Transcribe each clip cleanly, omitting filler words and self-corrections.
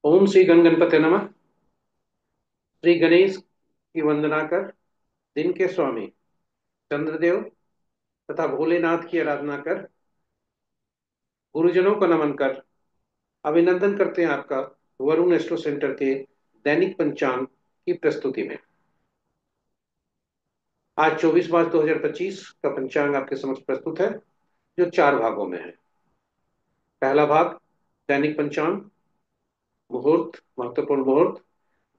ओम श्री गण गणपते नमः। श्री गणेश की वंदना कर दिन के स्वामी चंद्रदेव तथा भोलेनाथ की आराधना कर गुरुजनों को नमन कर अभिनंदन करते हैं आपका वरुण एस्ट्रो सेंटर के दैनिक पंचांग की प्रस्तुति में। आज 24 मार्च 2025 का पंचांग आपके समक्ष प्रस्तुत है, जो चार भागों में है। पहला भाग दैनिक पंचांग, मुहूर्त, महत्वपूर्ण मुहूर्त,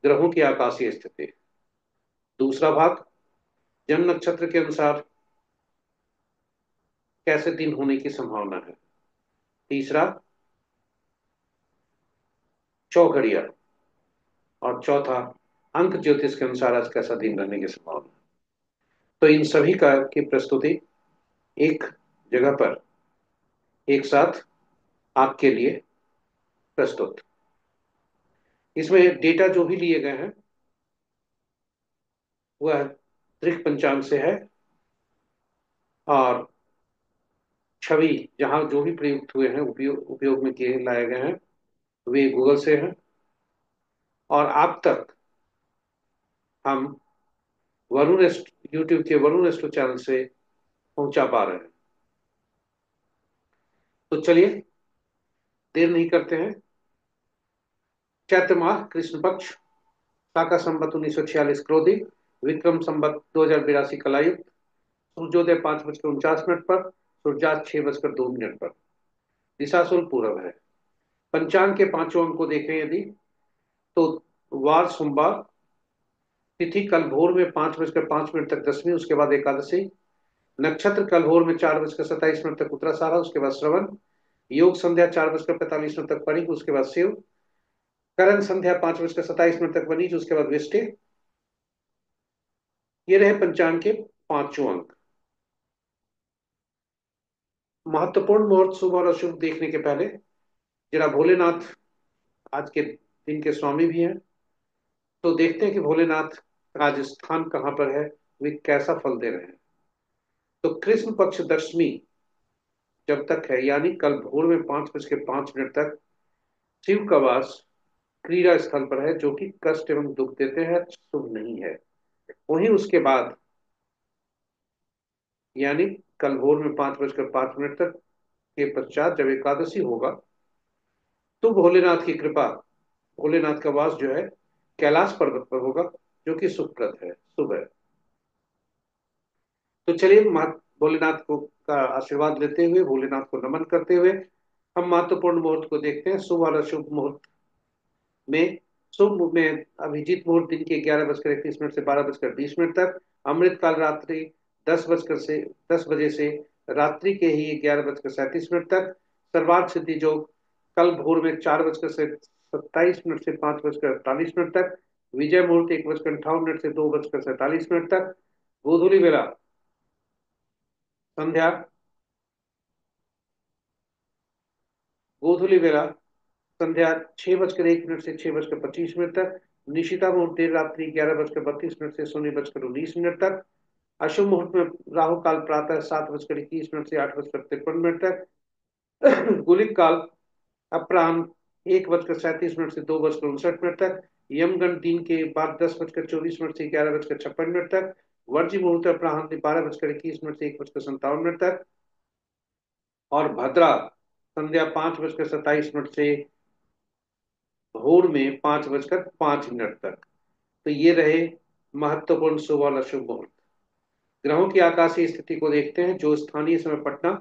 ग्रहों की आकाशीय स्थिति। दूसरा भाग जन्म नक्षत्र के अनुसार कैसे दिन होने की संभावना है। तीसरा चौघड़िया। और चौथा अंक ज्योतिष के अनुसार आज कैसा दिन रहने की संभावना। तो इन सभी का की प्रस्तुति एक जगह पर एक साथ आपके लिए प्रस्तुत। इसमें डेटा जो भी लिए गए हैं वह त्रिक पंचांग से है, और छवि जहां जो भी प्रयुक्त हुए हैं, उपयोग में किए लाए गए हैं, वे गूगल से हैं। और आप तक हम यूट्यूब के वरुण एस्ट्रो चैनल से पहुंचा पा रहे हैं। तो चलिए देर नहीं करते हैं। चैत्र माह कृष्ण पक्ष, शाका संवत 1946 क्रोधी, विक्रम संवत 2082 कलायुक्त, सूर्योदय 5:49 पर, सूर्यास्त 6:02 पर, दिशाशूल पूर्व है। पंचांग के पांचों अंक को देखें यदि, तो वार सोमवार, तिथि कल भोर में 5:05 तक दसवीं, उसके बाद एकादशी, नक्षत्र कल भोर में 4:27 तक उत्तराषाढ़ा, उसके बाद श्रवण, योग संध्या 4:45 तक परिग, उसके बाद शिव, करण संध्या 5:27 तक वनीज, उसके बाद विष्टि। ये रहे पंचांग के पांचों अंक। महत्वपूर्ण मुहूर्त शुभ और अशुभ देखने के पहले जरा भोलेनाथ आज के दिन के स्वामी भी हैं, तो देखते हैं कि भोलेनाथ का आज स्थान कहाँ पर है, वे कैसा फल दे रहे हैं। तो कृष्ण पक्ष दशमी जब तक है, यानी कल भोर में 5:05 तक शिव का वास क्रीड़ा स्थल पर है, जो कि कष्ट एवं दुख देते हैं, शुभ नहीं है। वहीं उसके बाद यानी कल भोर में 5:05 तक के पश्चात जब एकादशी होगा, तो भोलेनाथ की कृपा, भोलेनाथ का वास जो है कैलाश पर्वत पर होगा, जो कि सुखप्रद है, शुभ है। तो चलिए भोलेनाथ को का आशीर्वाद लेते हुए, भोलेनाथ को नमन करते हुए हम महत्वपूर्ण मुहूर्त को देखते हैं। शुभ और अशुभ मुहूर्त में, शुभ में अभिजीत मुहूर्त दिन के 11:31 से 12:20 तक, अमृत काल रात्रि 10 बजे से रात्रि के ही 11:37 तक, सर्वार्थ सिद्धि योग कल भोर में 4:27 से 5:48 तक, विजय मुहूर्त 1:58 से 2:47 तक, गोधूली बेला संध्या गोधूली बेला संध्या 6:01 से 6:25 तक, निशिता मुहूर्त देर रात्रि 11:32 से 0:19 तक, अशुभ मुहूर्त में राहु काल प्रातः 7:21 से 8:53 तक, गुलिक काल अपराह्न 1:37 से 2:59 तक, यमगंड दिन के बाद 10:24 से 11:56 तक, वर्जी मुहूर्त अपराह्न 12:21 से 1:57 तक, और भद्रा संध्या 5:27 से भोर में 5:05 तक। तो ये रहे महत्वपूर्ण शुभ और अशुभ मुहूर्त। ग्रहों की आकाशीय स्थिति को देखते हैं, जो स्थानीय समय पटना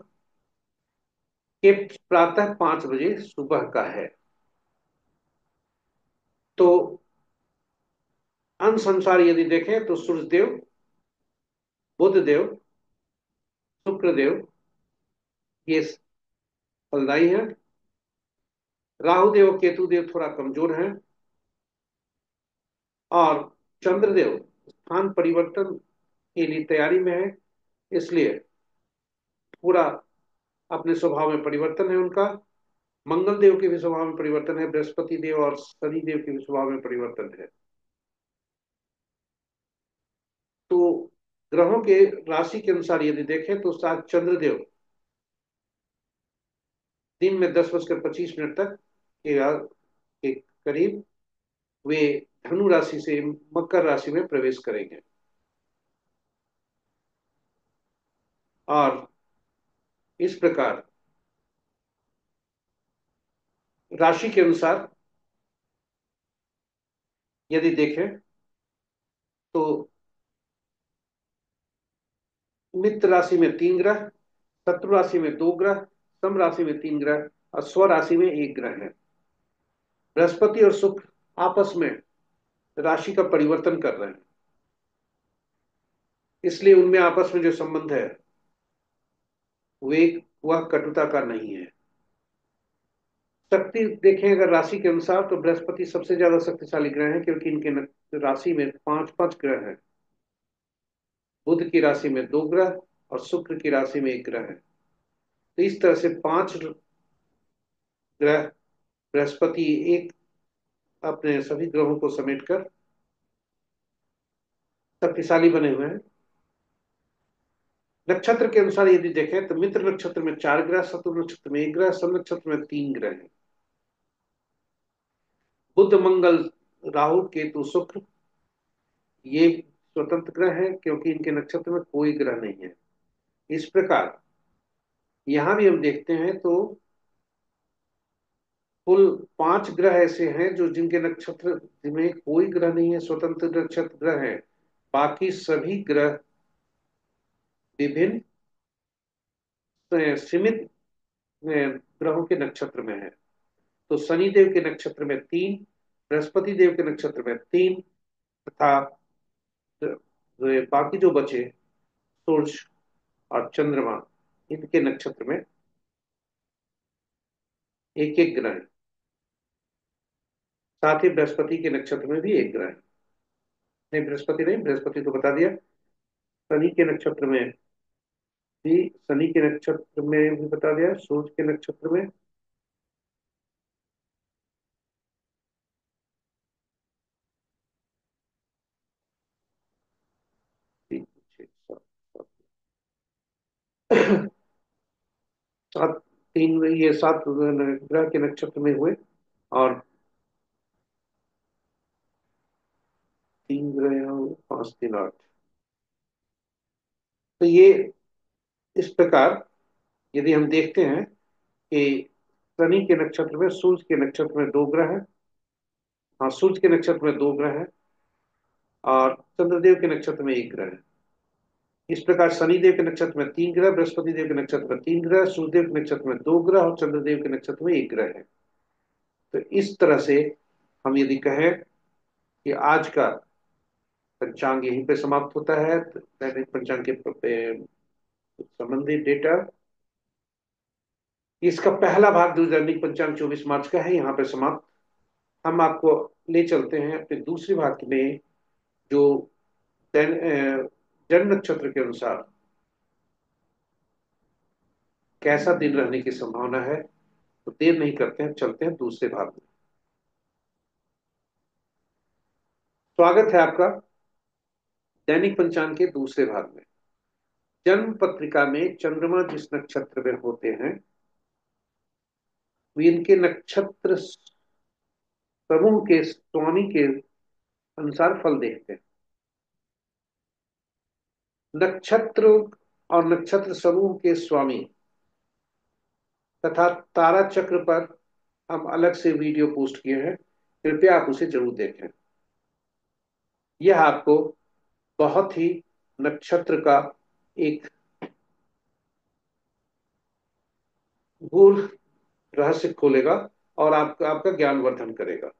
के प्रातः 5 बजे सुबह का है। तो अंश अनुसार यदि देखें तो सूर्यदेव, बुधदेव, शुक्रदेव ये फलदायी है। राहुदेव, केतुदेव थोड़ा कमजोर हैं। और चंद्रदेव स्थान परिवर्तन के लिए तैयारी में है, इसलिए पूरा अपने स्वभाव में परिवर्तन है उनका। मंगल देव के भी स्वभाव में परिवर्तन है, बृहस्पति देव और शनि देव के भी स्वभाव में परिवर्तन है। तो ग्रहों के राशि के अनुसार यदि देखें तो सात चंद्रदेव दिन में 10:25 तक के करीब वे धनु राशि से मकर राशि में प्रवेश करेंगे। और इस प्रकार राशि के अनुसार यदि देखें तो मित्र राशि में 3 ग्रह, शत्रु राशि में 2 ग्रह, सम राशि में 3 ग्रह और स्व राशि में 1 ग्रह है। बृहस्पति और शुक्र आपस में राशि का परिवर्तन कर रहे हैं, इसलिए उनमें आपस में जो संबंध है वे वह कटुता का नहीं है। शक्ति देखें अगर राशि के अनुसार तो बृहस्पति सबसे ज्यादा शक्तिशाली ग्रह है, क्योंकि इनके राशि में पांच पांच ग्रह हैं। बुध की राशि में 2 ग्रह और शुक्र की राशि में 1 ग्रह है। तो इस तरह से 5 ग्रह बृहस्पति एक अपने सभी ग्रहों को समेटकर शक्तिशाली बने हुए हैं। नक्षत्र के अनुसार यदि देखें तो मित्र नक्षत्र में 4 ग्रह, शत्रु नक्षत्र में 1 ग्रह, सम नक्षत्र में 3 ग्रह हैं। बुध, मंगल, राहु, केतु, शुक्र ये स्वतंत्र ग्रह हैं, क्योंकि इनके नक्षत्र में कोई ग्रह नहीं है। इस प्रकार यहां भी हम देखते हैं तो कुल 5 ग्रह ऐसे हैं जो जिनके नक्षत्र जिनमें कोई ग्रह नहीं है, स्वतंत्र नक्षत्र ग्रह है। बाकी सभी ग्रह विभिन्न सीमित ग्रहों के नक्षत्र में है। तो शनि देव के नक्षत्र में 3, बृहस्पति देव के नक्षत्र में 3 तथा बाकी जो बचे सूर्य और चंद्रमा इनके नक्षत्र में एक एक ग्रह है। साथ ही बृहस्पति के नक्षत्र में भी 1 ग्रह है। नहीं, बृहस्पति नहीं, बृहस्पति तो बता दिया। शनि के नक्षत्र में भी, शनि के नक्षत्र में भी बता दिया, सूर्य के नक्षत्र में तीन, छह, सात, सात, तीन, ये 7 ग्रह के नक्षत्र में हुए। और 3 ग्रह, 5, 3, 8। तो ये इस प्रकार यदि हम देखते हैं कि शनि के नक्षत्र में, सूर्य के नक्षत्र में 2 ग्रह है। हाँ, सूर्य के नक्षत्र में 2 ग्रह है और चंद्रदेव के नक्षत्र में 1 ग्रह है। इस प्रकार शनिदेव के नक्षत्र में 3 ग्रह, बृहस्पति देव के नक्षत्र में 3 ग्रह, सूर्यदेव के नक्षत्र में 2 ग्रह और चंद्रदेव के नक्षत्र में 1 ग्रह है। तो इस तरह से हम यदि कहें कि आज का पंचांग यहीं पे समाप्त होता है, तो दैनिक पंचांग के संबंधित डेटा, इसका पहला भाग जो दैनिक पंचांग 24 मार्च का है यहाँ पे समाप्त। हम आपको ले चलते हैं अपने दूसरे भाग में, जो जन्म नक्षत्र के अनुसार कैसा दिन रहने की संभावना है। तो देर नहीं करते हैं, चलते हैं दूसरे भाग में। स्वागत है आपका दैनिक पंचांग के दूसरे भाग में। जन्म पत्रिका में चंद्रमा जिस नक्षत्र में होते हैं वे इनके नक्षत्र समूह के स्वामी के अनुसार फल देखते हैं। नक्षत्र और नक्षत्र समूह के स्वामी तथा तारा चक्र पर हम अलग से वीडियो पोस्ट किए हैं, कृपया आप उसे जरूर देखें। यह आपको बहुत ही नक्षत्र का एक गूढ़ रहस्य खोलेगा और आपका ज्ञानवर्धन करेगा।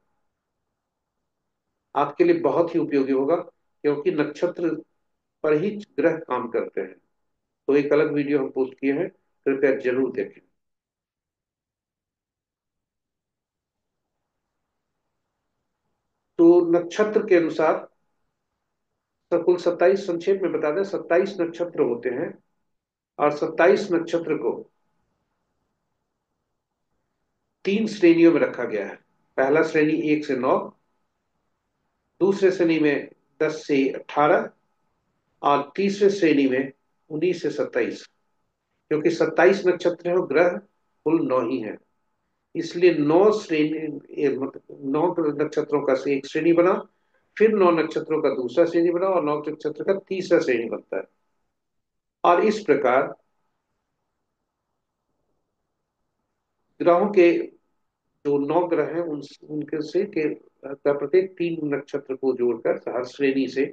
आपके लिए बहुत ही उपयोगी होगा, क्योंकि नक्षत्र पर ही ग्रह काम करते हैं। तो एक अलग वीडियो हम पोस्ट किए हैं, कृपया जरूर देखें। तो नक्षत्र के अनुसार तो कुल 27, संक्षेप में बता दें, 27 नक्षत्र होते हैं और 27 नक्षत्र को 3 श्रेणियों में रखा गया है। पहला श्रेणी 1 से 9, दूसरे श्रेणी में 10 से 18 और तीसरे श्रेणी में 19 से 27। क्योंकि 27 नक्षत्र है और ग्रह कुल 9 ही है, इसलिए 9 नक्षत्रों का से एक श्रेणी बना, फिर 9 नक्षत्रों का दूसरा श्रेणी बना और 9 नक्षत्र का तीसरा श्रेणी बनता है। और इस प्रकार ग्रहों के जो 9 ग्रह हैं उनके से के का प्रत्येक 3 नक्षत्र को जोड़कर हर श्रेणी से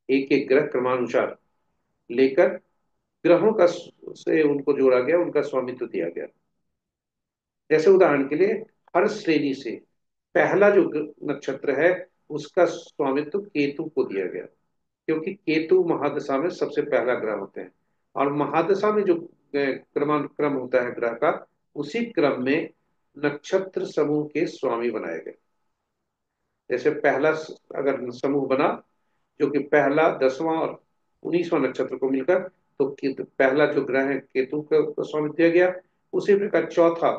एक एक ग्रह क्रमानुसार लेकर ग्रहों का से उनको जोड़ा गया, उनका स्वामित्व दिया गया। जैसे उदाहरण के लिए हर श्रेणी से पहला जो नक्षत्र है उसका स्वामित्व केतु को दिया गया, क्योंकि केतु महादशा में सबसे पहला ग्रह होते हैं। और महादशा में जो क्रम होता है ग्रह का, उसी क्रम में नक्षत्र समूह के स्वामी बनाए गए। जैसे पहला अगर समूह बना जो कि पहला 10वां और 19वां नक्षत्र को मिलकर, तो पहला जो ग्रह है केतु का स्वामित्व दिया गया। उसी प्रकार चौथा,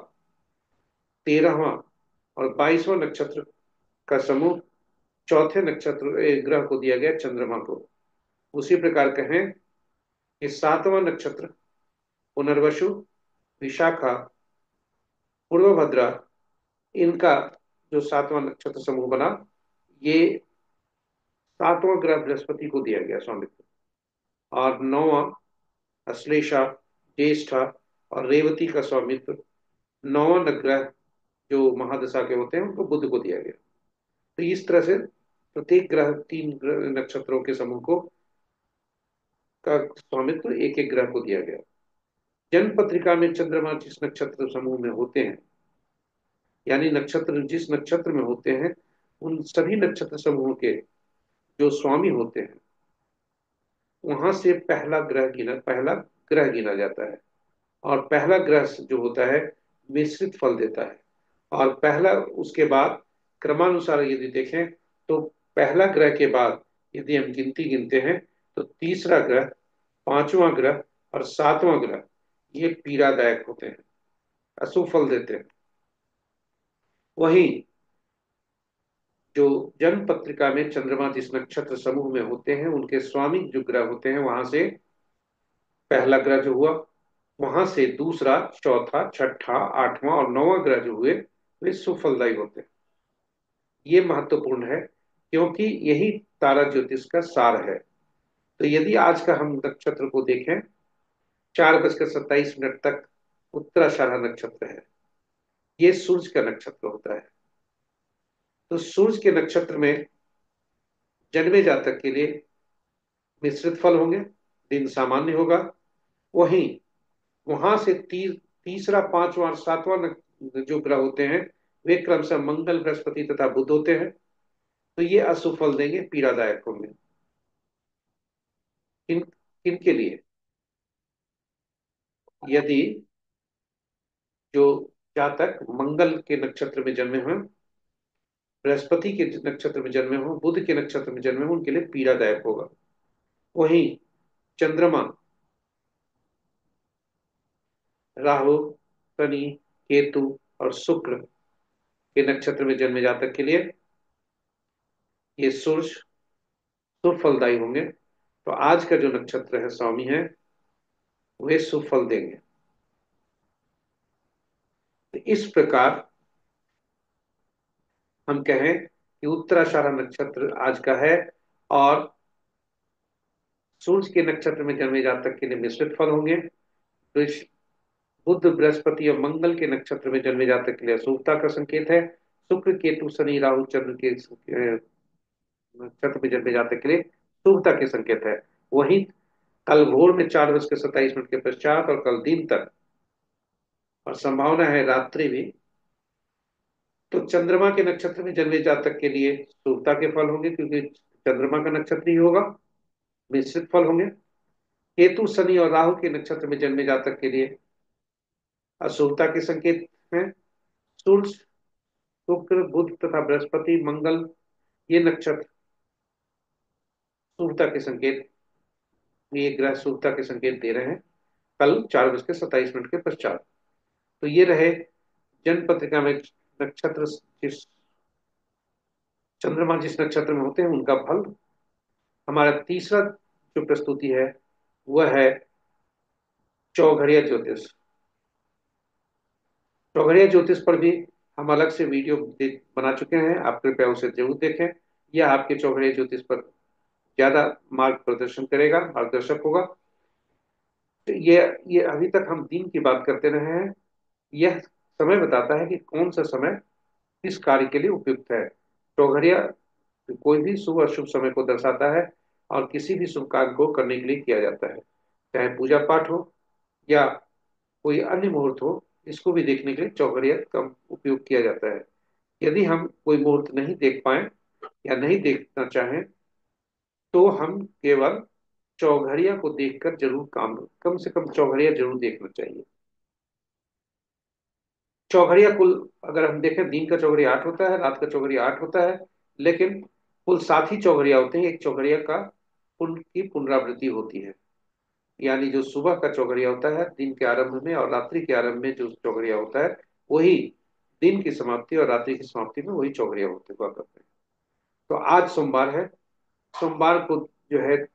13वां और 22वां नक्षत्र का समूह चौथे नक्षत्र ग्रह को दिया गया, चंद्रमा को। उसी प्रकार कहें कि 7वां नक्षत्र पुनर्वसु, विशाखा, पूर्वभद्रा, इनका जो 7वां नक्षत्र समूह बना, ये 7वां ग्रह बृहस्पति को दिया गया स्वामित्व। और 9वां अश्लेषा, ज्येष्ठा और रेवती का स्वामित्व 9वां ग्रह जो महादशा के होते हैं उनको बुध को दिया गया। तो इस तरह से प्रत्येक ग्रह 3 नक्षत्रों के समूह को का स्वामित्व एक एक ग्रह को दिया गया। जन्म पत्रिका में चंद्रमा जिस नक्षत्र समूह में होते हैं, यानी नक्षत्र जिस नक्षत्र में होते हैं, उन सभी नक्षत्र समूह के जो स्वामी होते हैं वहां से पहला ग्रह गिना जाता है। और पहला ग्रह जो होता है मिश्रित फल देता है। और पहला उसके बाद क्रमानुसार यदि देखें तो पहला ग्रह के बाद यदि हम गिनती गिनते हैं तो तीसरा ग्रह, पांचवां ग्रह और 7वां ग्रह ये पीड़ादायक होते हैं, अशुभ फल देते हैं। वहीं जो जन्म पत्रिका में चंद्रमा जिस नक्षत्र समूह में होते हैं उनके स्वामी जो ग्रह होते हैं, वहां से पहला ग्रह जो हुआ, वहां से दूसरा, चौथा, छठा, 8वां और 9वां ग्रह जो हुए वे सुफलदायी होते हैं। ये महत्वपूर्ण है क्योंकि यही तारा ज्योतिष का सार है। तो यदि आज का हम नक्षत्र को देखें, 4:27 तक उत्तराषाढ़ा नक्षत्र है। ये सूर्य का नक्षत्र होता है। तो सूर्य के नक्षत्र में जन्मे जातक के लिए मिश्रित फल होंगे, दिन सामान्य होगा। वहीं वहां से तीसरा, पांचवा और 7वां जो ग्रह होते हैं वे क्रमशः मंगल, बृहस्पति तथा बुध होते हैं। तो ये अशुभ फल देंगे, पीड़ादायक होंगे। किन किन के लिए? यदि जो जातक मंगल के नक्षत्र में जन्मे हों, बृहस्पति के नक्षत्र में जन्मे हों, बुध के नक्षत्र में जन्मे हों, उनके लिए पीड़ादायक होगा। वहीं चंद्रमा, राहु, शनि, केतु और शुक्र के नक्षत्र में जन्मे जातक के लिए ये सूर्य शुभ फलदायी होंगे। तो आज का जो नक्षत्र है स्वामी है, वे शुभ फल देंगे। तो इस प्रकार हम कहें कि उत्तराषाढ़ा नक्षत्र आज का है। और सूर्य के नक्षत्र में जन्मे जातक के लिए मिश्रित फल होंगे। तो बुध, बृहस्पति और मंगल के नक्षत्र में जन्मे जातक के लिए अशुभता का संकेत है। शुक्र, केतु, शनि, राहु, चंद्र के नक्षत्र में जन्मे जातक के लिए शुभता के संकेत है। वहीं कल भोर में 4:27 के पश्चात और कल दिन तक, और संभावना है रात्रि भी, तो चंद्रमा के नक्षत्र में जन्मे जातक के लिए शुभता के फल होंगे, क्योंकि चंद्रमा का नक्षत्र ही होगा। मिश्रित फल होंगे। केतु, शनि और राहु के नक्षत्र में जन्मे जातक के लिए अशुभता के संकेत हैं। सूर्य, शुक्र, बुध तथा बृहस्पति, मंगल, ये नक्षत्र शुभता के संकेत, ये ग्रह शुभता के संकेत दे रहे हैं कल 4:27 के पश्चात। तो ये रहे जन्म पत्रिका में नक्षत्र जिस चंद्रमा जिस नक्षत्र में होते हैं उनका फल। हमारा तीसरा जो प्रस्तुति है वह है चौघड़िया ज्योतिष। चौघड़िया ज्योतिष पर भी हम अलग से वीडियो बना चुके हैं, आप कृपया उसे जरूर देखें। यह आपके चौघड़िया ज्योतिष पर ज्यादा मार्ग प्रदर्शन करेगा, मार्गदर्शक होगा। तो ये अभी तक हम दिन की बात करते रहे हैं। यह समय बताता है कि कौन सा समय किस कार्य के लिए उपयुक्त है। चौघड़िया कोई भी शुभ अशुभ समय को दर्शाता है और किसी भी शुभ कार्य को करने के लिए किया जाता है, चाहे पूजा पाठ हो या कोई अन्य मुहूर्त हो। इसको भी देखने के लिए चौघड़िया का उपयोग किया जाता है। यदि हम कोई मुहूर्त नहीं देख पाए या नहीं देखना चाहें तो हम केवल चौघड़िया को देखकर जरूर काम, कम से कम चौघड़िया जरूर देखना चाहिए। चौघड़िया कुल अगर हम देखें, दिन का चौघड़िया 8 होता है, रात का चौघड़िया 8 होता है, लेकिन कुल 7 ही चौघड़िया होते हैं। एक चौघड़िया का पुण्य की पुनरावृत्ति होती है। यानी जो सुबह का चौघड़िया होता है दिन के आरंभ में, और रात्रि के आरंभ में जो चौघड़िया होता है, वही दिन की समाप्ति और रात्रि की समाप्ति में वही चौघड़िया होते हुआ करते हैं। तो आज सोमवार है। सोमवार को जो है,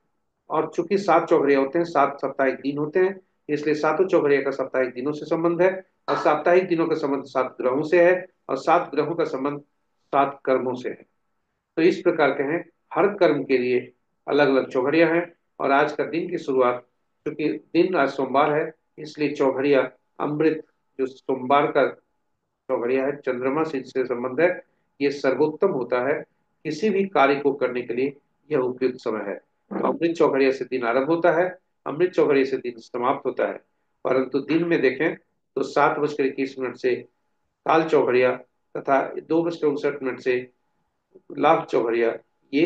और चूंकि 7 चौघड़िया होते हैं, 7 साप्ताहिक दिन होते हैं, इसलिए सातों चौघड़िया का साप्ताहिक दिनों से संबंध है। और साप्ताहिक दिनों का संबंध 7 ग्रहों से है, और 7 ग्रहों का संबंध 7 कर्मों से है। तो इस प्रकार के हैं, हर कर्म के लिए अलग अलग चौघड़िया हैं। और आज का दिन की शुरुआत, क्योंकि दिन आज सोमवार है, इसलिए चौघड़िया अमृत, जो सोमवार का चौघड़िया है, चंद्रमा से इससे संबंध है, ये सर्वोत्तम होता है। किसी भी कार्य को करने के लिए यह उपयुक्त समय है। तो अमृत चौघड़िया से दिन आरंभ होता है, अमृत चौघड़िया से दिन समाप्त होता है। परंतु दिन में देखें तो 7:21 से काल चौघड़िया तथा 2:59 से लाभ चौघड़िया, ये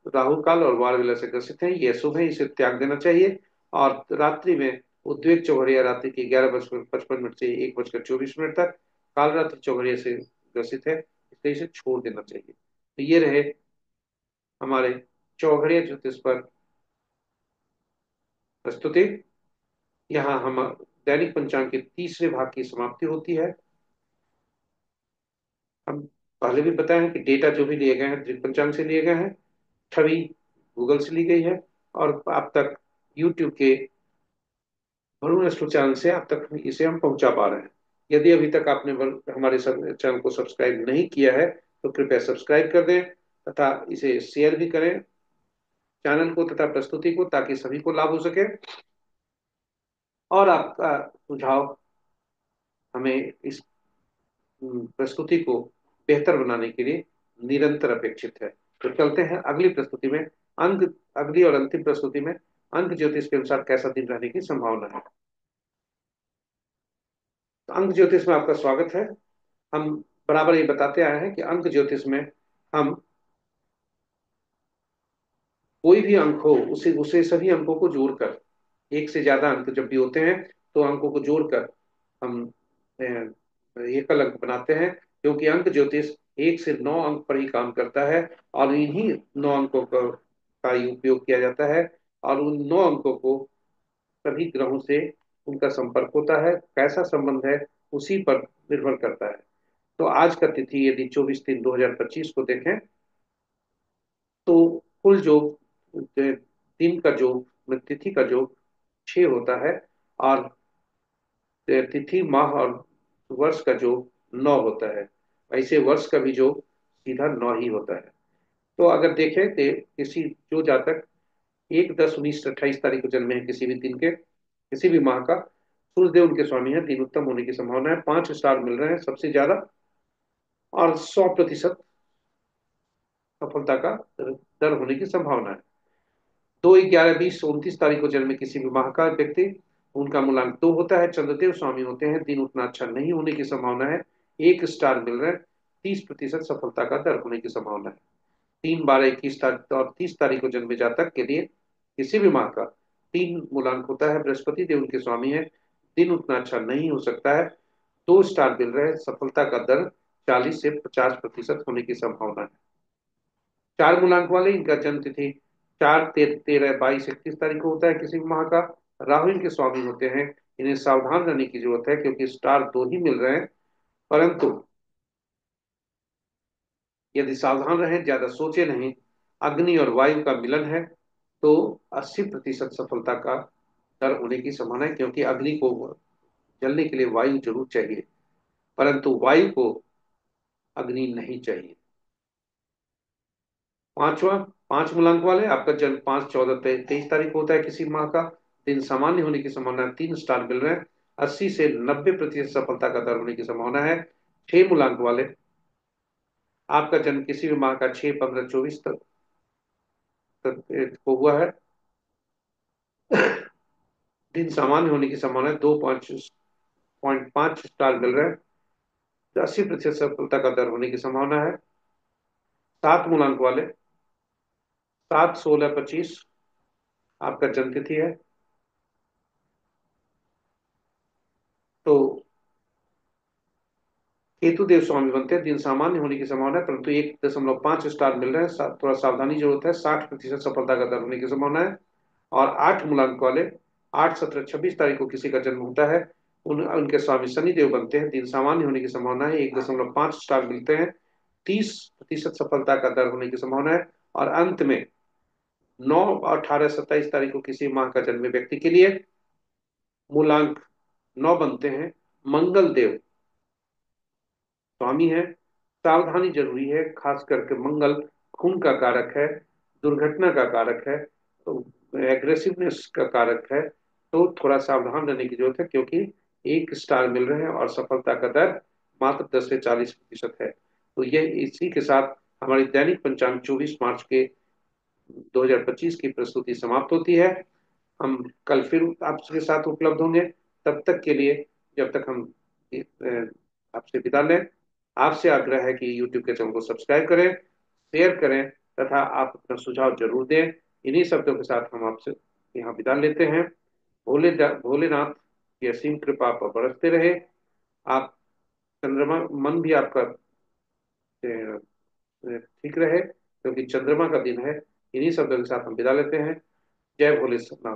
राहु काल और वार विला से ग्रसित है। ये शुभ है, इसे त्याग देना चाहिए। और रात्रि में उद्वेग चौघड़िया रात्रि के 11:55 से 1:24 तक काल रात्रि चौघड़िया से ग्रसित है, इसलिए इसे छोड़ देना चाहिए। तो ये रहे हमारे चौघड़िया ज्योतिष पर प्रस्तुति। यहाँ हम दैनिक पंचांग के तीसरे भाग की समाप्ति होती है। हम पहले भी बताए हैं कि डेटा जो भी लिए गए हैं दृक पंचांग से लिए गए हैं, छवि गूगल से ली गई है, और आप तक यूट्यूब के वरुण एस्ट्रो चैनल से आप तक इसे हम पहुंचा पा रहे हैं। यदि अभी तक आपने हमारे चैनल को सब्सक्राइब नहीं किया है तो कृपया सब्सक्राइब कर दें तथा इसे शेयर भी करें, चैनल को तथा प्रस्तुति को, ताकि सभी को लाभ हो सके। और आपका सुझाव हमें इस प्रस्तुति को बेहतर बनाने के लिए निरंतर अपेक्षित है। तो चलते हैं अगली प्रस्तुति में। अंक, अगली और अंतिम प्रस्तुति में अंक ज्योतिष के अनुसार कैसा दिन रहने की संभावना है। तो अंक ज्योतिष में आपका स्वागत है। हम बराबर ये बताते आए हैं कि अंक ज्योतिष में हम कोई भी अंक हो उसे उसे सभी अंकों को जोड़कर, एक से ज्यादा अंक जब भी होते हैं तो अंकों को जोड़कर हम एकल अंक बनाते हैं। क्योंकि अंक ज्योतिष 1 से 9 अंक पर ही काम करता है, और इन्हीं 9 अंकों का ही उपयोग किया जाता है। और उन 9 अंकों को सभी ग्रहों से उनका संपर्क होता है, कैसा संबंध है उसी पर निर्भर करता है। तो आज का तिथि यदि 24/3/2025 को देखें तो कुल योग, दिन का योग, तिथि का योग 6 होता है, और तिथि माह और वर्ष का योग 9 होता है। ऐसे वर्ष का भी योग सीधा 9 ही होता है। तो अगर देखें तो किसी जो जातक 1/10/19 28 तारीख को जन्मे हैं, किसी भी दिन के किसी भी माह का, सूर्यदेव उनके स्वामी है, दिन उत्तम होने की संभावना है, 5 स्टार मिल रहे हैं सबसे ज्यादा, और 100% सफलता का दर होने की संभावना है। 2/11/20 29 तारीख को जन्मे किसी भी माह का व्यक्ति, उनका मूलांक 2 होता है, चंद्रदेव स्वामी होते हैं, दिन उतना अच्छा नहीं होने की संभावना है, 1 स्टार मिल रहे हैं, 30% सफलता का दर होने की संभावना है। 3/12/21 और 30 तारीख को जन्मे जातक के लिए किसी भी माह का 3 मूलांक होता है, बृहस्पति देव उनके स्वामी है, दिन उतना अच्छा नहीं हो सकता है, 2 स्टार मिल रहे हैं, सफलता का दर 40 से 50% होने की संभावना है। 4 मूलांक वाले इनका जन्म तिथि 4/13/22/31 तारीख को होता है, किसी भी माह का, राहु इनके स्वामी होते हैं। इन्हें सावधान रहने की जरूरत है, क्योंकि स्टार 2 ही मिल रहे हैं। परंतु यदि सावधान रहें, ज्यादा सोचे नहीं, अग्नि और वायु का मिलन है, तो 80% सफलता का दर होने की संभावना है। क्योंकि अग्नि को जलने के लिए वायु जरूर चाहिए, परंतु वायु को अग्नि नहीं चाहिए। पांचवा, 5 मूलांक वाले, आपका जन्म 5, 14, 23 तारीख को होता है किसी माह का, दिन सामान्य होने की संभावना 3 स्टार मिल रहे हैं, 80 से 90% सफलता का दर होने की संभावना है। 6 मूलांक वाले, आपका जन्म किसी भी माह का 6, 15, 24 तक को हुआ है, दिन सामान्य होने की संभावना है, 2.5 स्टार मिल रहे हैं, 80% सफलता का दर होने की संभावना है। 7 मूलांक वाले, 7, 16, 25 आपका जन्म तिथि है, तो केतु देव स्वामी बनते हैं, दिन सामान्य होने की संभावना है, परंतु 1.5 स्टार मिल रहे हैं, थोड़ा सावधानी जरूरत है, 60% सफलता का दर होने की संभावना है। और 8 मूलांक वाले, 8, 17, 26 तारीख को किसी का जन्म होता है, उनके स्वामी शनि देव बनते हैं, दिन सामान्य होने की संभावना है, 1.5 स्टार मिलते हैं, 30% सफलता का दर होने की संभावना है। और अंत में 9, 18, 27 तारीख को किसी माह का जन्मे व्यक्ति के लिए मूलांक 9 बनते हैं, मंगल देव स्वामी है। सावधानी जरूरी है, खास करके मंगल खून का कारक है, दुर्घटना का कारक है, तो एग्रेसिवनेस का कारक है, तो थोड़ा सावधान रहने की जरूरत है, क्योंकि 1 स्टार मिल रहे हैं और सफलता का दर मात्र 10 से 40% है। तो ये इसी के साथ हमारी दैनिक पंचांग 24 मार्च के 2025 की प्रस्तुति समाप्त होती है। हम कल फिर आपके साथ उपलब्ध होंगे, तब तक के लिए, जब तक हम आपसे विदा लें, आपसे आग्रह है कि यूट्यूब के चैनल को सब्सक्राइब करें, शेयर करें, तथा आप अपना सुझाव जरूर दें। इन्हीं शब्दों के साथ हम आपसे यहाँ विदा लेते हैं। भोलेनाथ की असीम कृपा आप पर बरसते रहे, आप चंद्रमा मन भी आपका ठीक रहे, क्योंकि चंद्रमा का दिन है। इन्हीं शब्दों के साथ हम विदा लेते हैं। जय भोलेनाथ।